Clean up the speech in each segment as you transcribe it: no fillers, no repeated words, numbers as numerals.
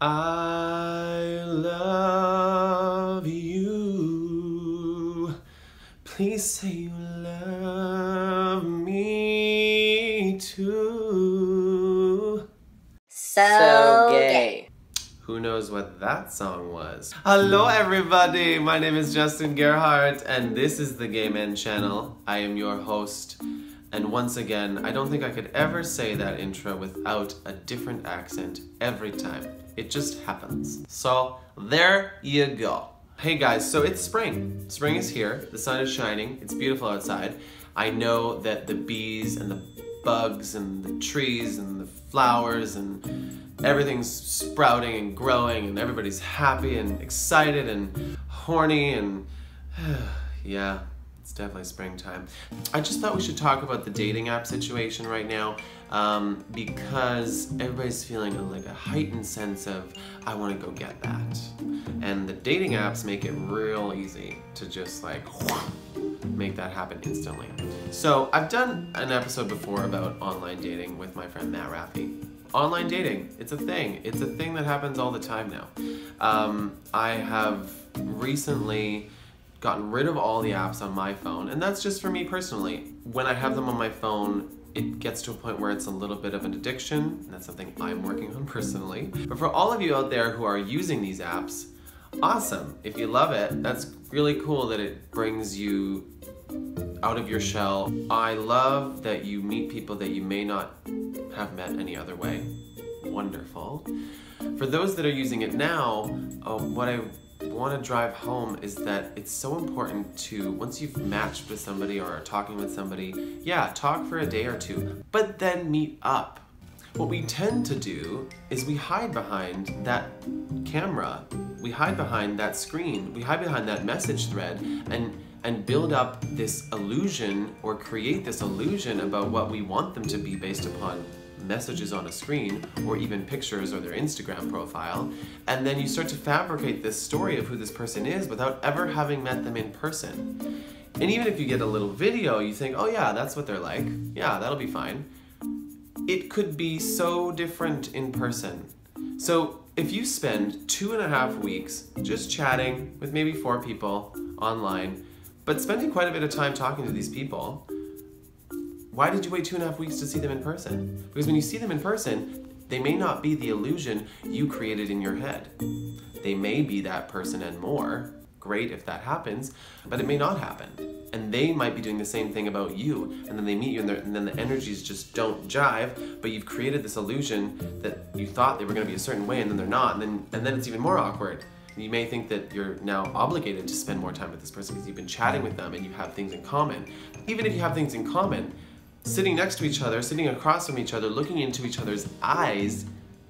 I love you. Please say you love me too. So gay. Who knows what that song was? Hello everybody, my name is Justin Gerhardt and this is the Gay Men Channel. I am your host. And once again, I don't think I could ever say that intro without a different accent every time. It just happens. So there you go. Hey guys, so it's spring. Spring is here, the sun is shining, it's beautiful outside. I know that the bees and the bugs and the trees and the flowers and everything's sprouting and growing and everybody's happy and excited and horny and yeah. It's definitely springtime. I just thought we should talk about the dating app situation right now because everybody's feeling like a heightened sense of, I want to go get that. And the dating apps make it real easy to just like make that happen instantly. So I've done an episode before about online dating with my friend Matt Raffi. Online dating, it's a thing. It's a thing that happens all the time now. I have recently gotten rid of all the apps on my phone, and that's just for me personally. When I have them on my phone, it gets to a point where it's a little bit of an addiction, and that's something I'm working on personally. But for all of you out there who are using these apps, awesome. If you love it, that's really cool that it brings you out of your shell. I love that you meet people that you may not have met any other way. Wonderful. For those that are using it now, what I want to drive home is that it's so important to, once you've matched with somebody or are talking with somebody, yeah, talk for a day or two, but then meet up. What we tend to do is we hide behind that camera, we hide behind that screen, we hide behind that message thread and build up this illusion or create this illusion about what we want them to be based upon messages on a screen or even pictures or their Instagram profile, and then you start to fabricate this story of who this person is without ever having met them in person. And even if you get a little video, you think, oh yeah, that's what they're like. Yeah, that'll be fine. It could be so different in person. So if you spend 2.5 weeks just chatting with maybe 4 people online, but spending quite a bit of time talking to these people, why did you wait 2.5 weeks to see them in person? Because when you see them in person, they may not be the illusion you created in your head. They may be that person and more. Great if that happens, but it may not happen. And they might be doing the same thing about you, and then they meet you and then the energies just don't jive, but you've created this illusion that you thought they were going to be a certain way and then they're not, and then it's even more awkward. You may think that you're now obligated to spend more time with this person because you've been chatting with them and you have things in common. Even if you have things in common, sitting next to each other, sitting across from each other, looking into each other's eyes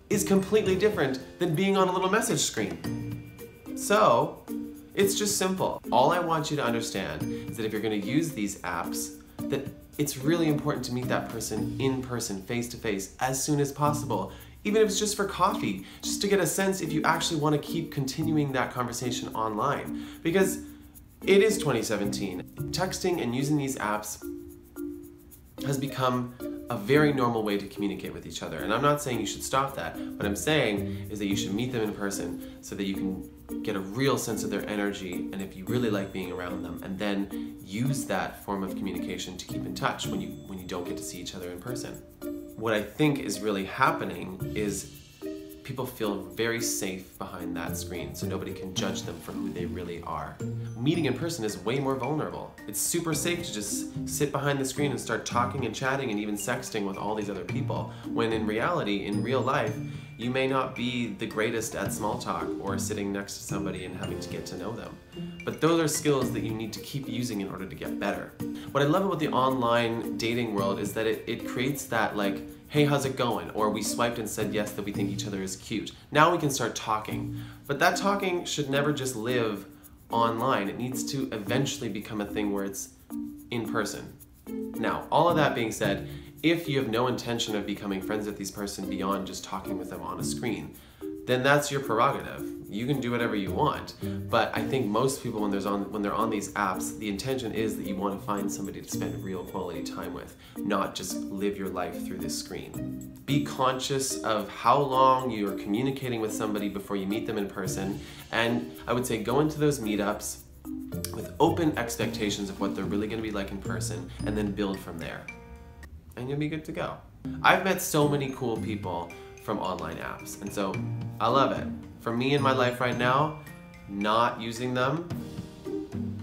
is completely different than being on a little message screen. So, it's just simple. All I want you to understand is that if you're going to use these apps, that it's really important to meet that person in person, face to face, as soon as possible. Even if it's just for coffee, just to get a sense if you actually want to keep continuing that conversation online. Because it is 2017. Texting and using these apps has become a very normal way to communicate with each other. And I'm not saying you should stop that. What I'm saying is that you should meet them in person so that you can get a real sense of their energy and if you really like being around them, and then use that form of communication to keep in touch when you don't get to see each other in person. What I think is really happening is people feel very safe behind that screen, so nobody can judge them for who they really are. Meeting in person is way more vulnerable. It's super safe to just sit behind the screen and start talking and chatting and even sexting with all these other people, when in reality, in real life, you may not be the greatest at small talk or sitting next to somebody and having to get to know them. But those are skills that you need to keep using in order to get better. What I love about the online dating world is that it creates that like, hey, how's it going? Or we swiped and said yes that we think each other is cute. Now we can start talking. But that talking should never just live online. It needs to eventually become a thing where it's in person. Now, all of that being said, if you have no intention of becoming friends with this person beyond just talking with them on a screen, then that's your prerogative. you can do whatever you want. But I think most people, when they're on these apps, the intention is that you want to find somebody to spend real quality time with, not just live your life through this screen. Be conscious of how long you're communicating with somebody before you meet them in person, and I would say go into those meetups with open expectations of what they're really going to be like in person, and then build from there. And you'll be good to go. I've met so many cool people from online apps, and so I love it. For me in my life right now, not using them,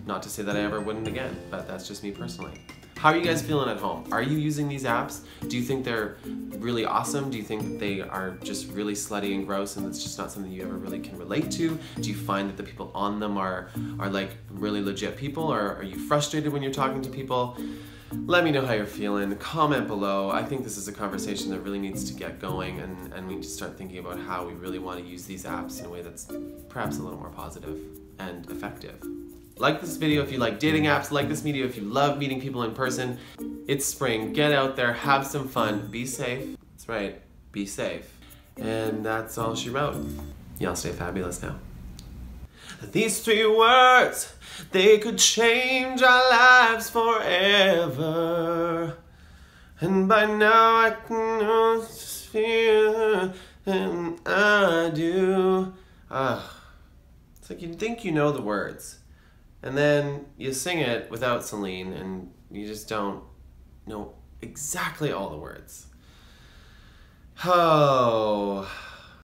not to say that I ever wouldn't again, but that's just me personally. How are you guys feeling at home? Are you using these apps? Do you think they're really awesome? Do you think they are just really slutty and gross and it's just not something you ever really can relate to? Do you find that the people on them are like really legit people, or are you frustrated when you're talking to people? Let me know how you're feeling. Comment below. I think this is a conversation that really needs to get going, and we need to start thinking about how we really want to use these apps in a way that's perhaps a little more positive and effective. Like this video if you like dating apps. Like this video if you love meeting people in person. It's spring. Get out there. Have some fun. Be safe. That's right. Be safe. And that's all she wrote. Y'all stay fabulous now. These 3 words, they could change our lives forever. And by now I can just feel and I do. It's like you think you know the words, and then you sing it without Celine, and you just don't know exactly all the words. Oh.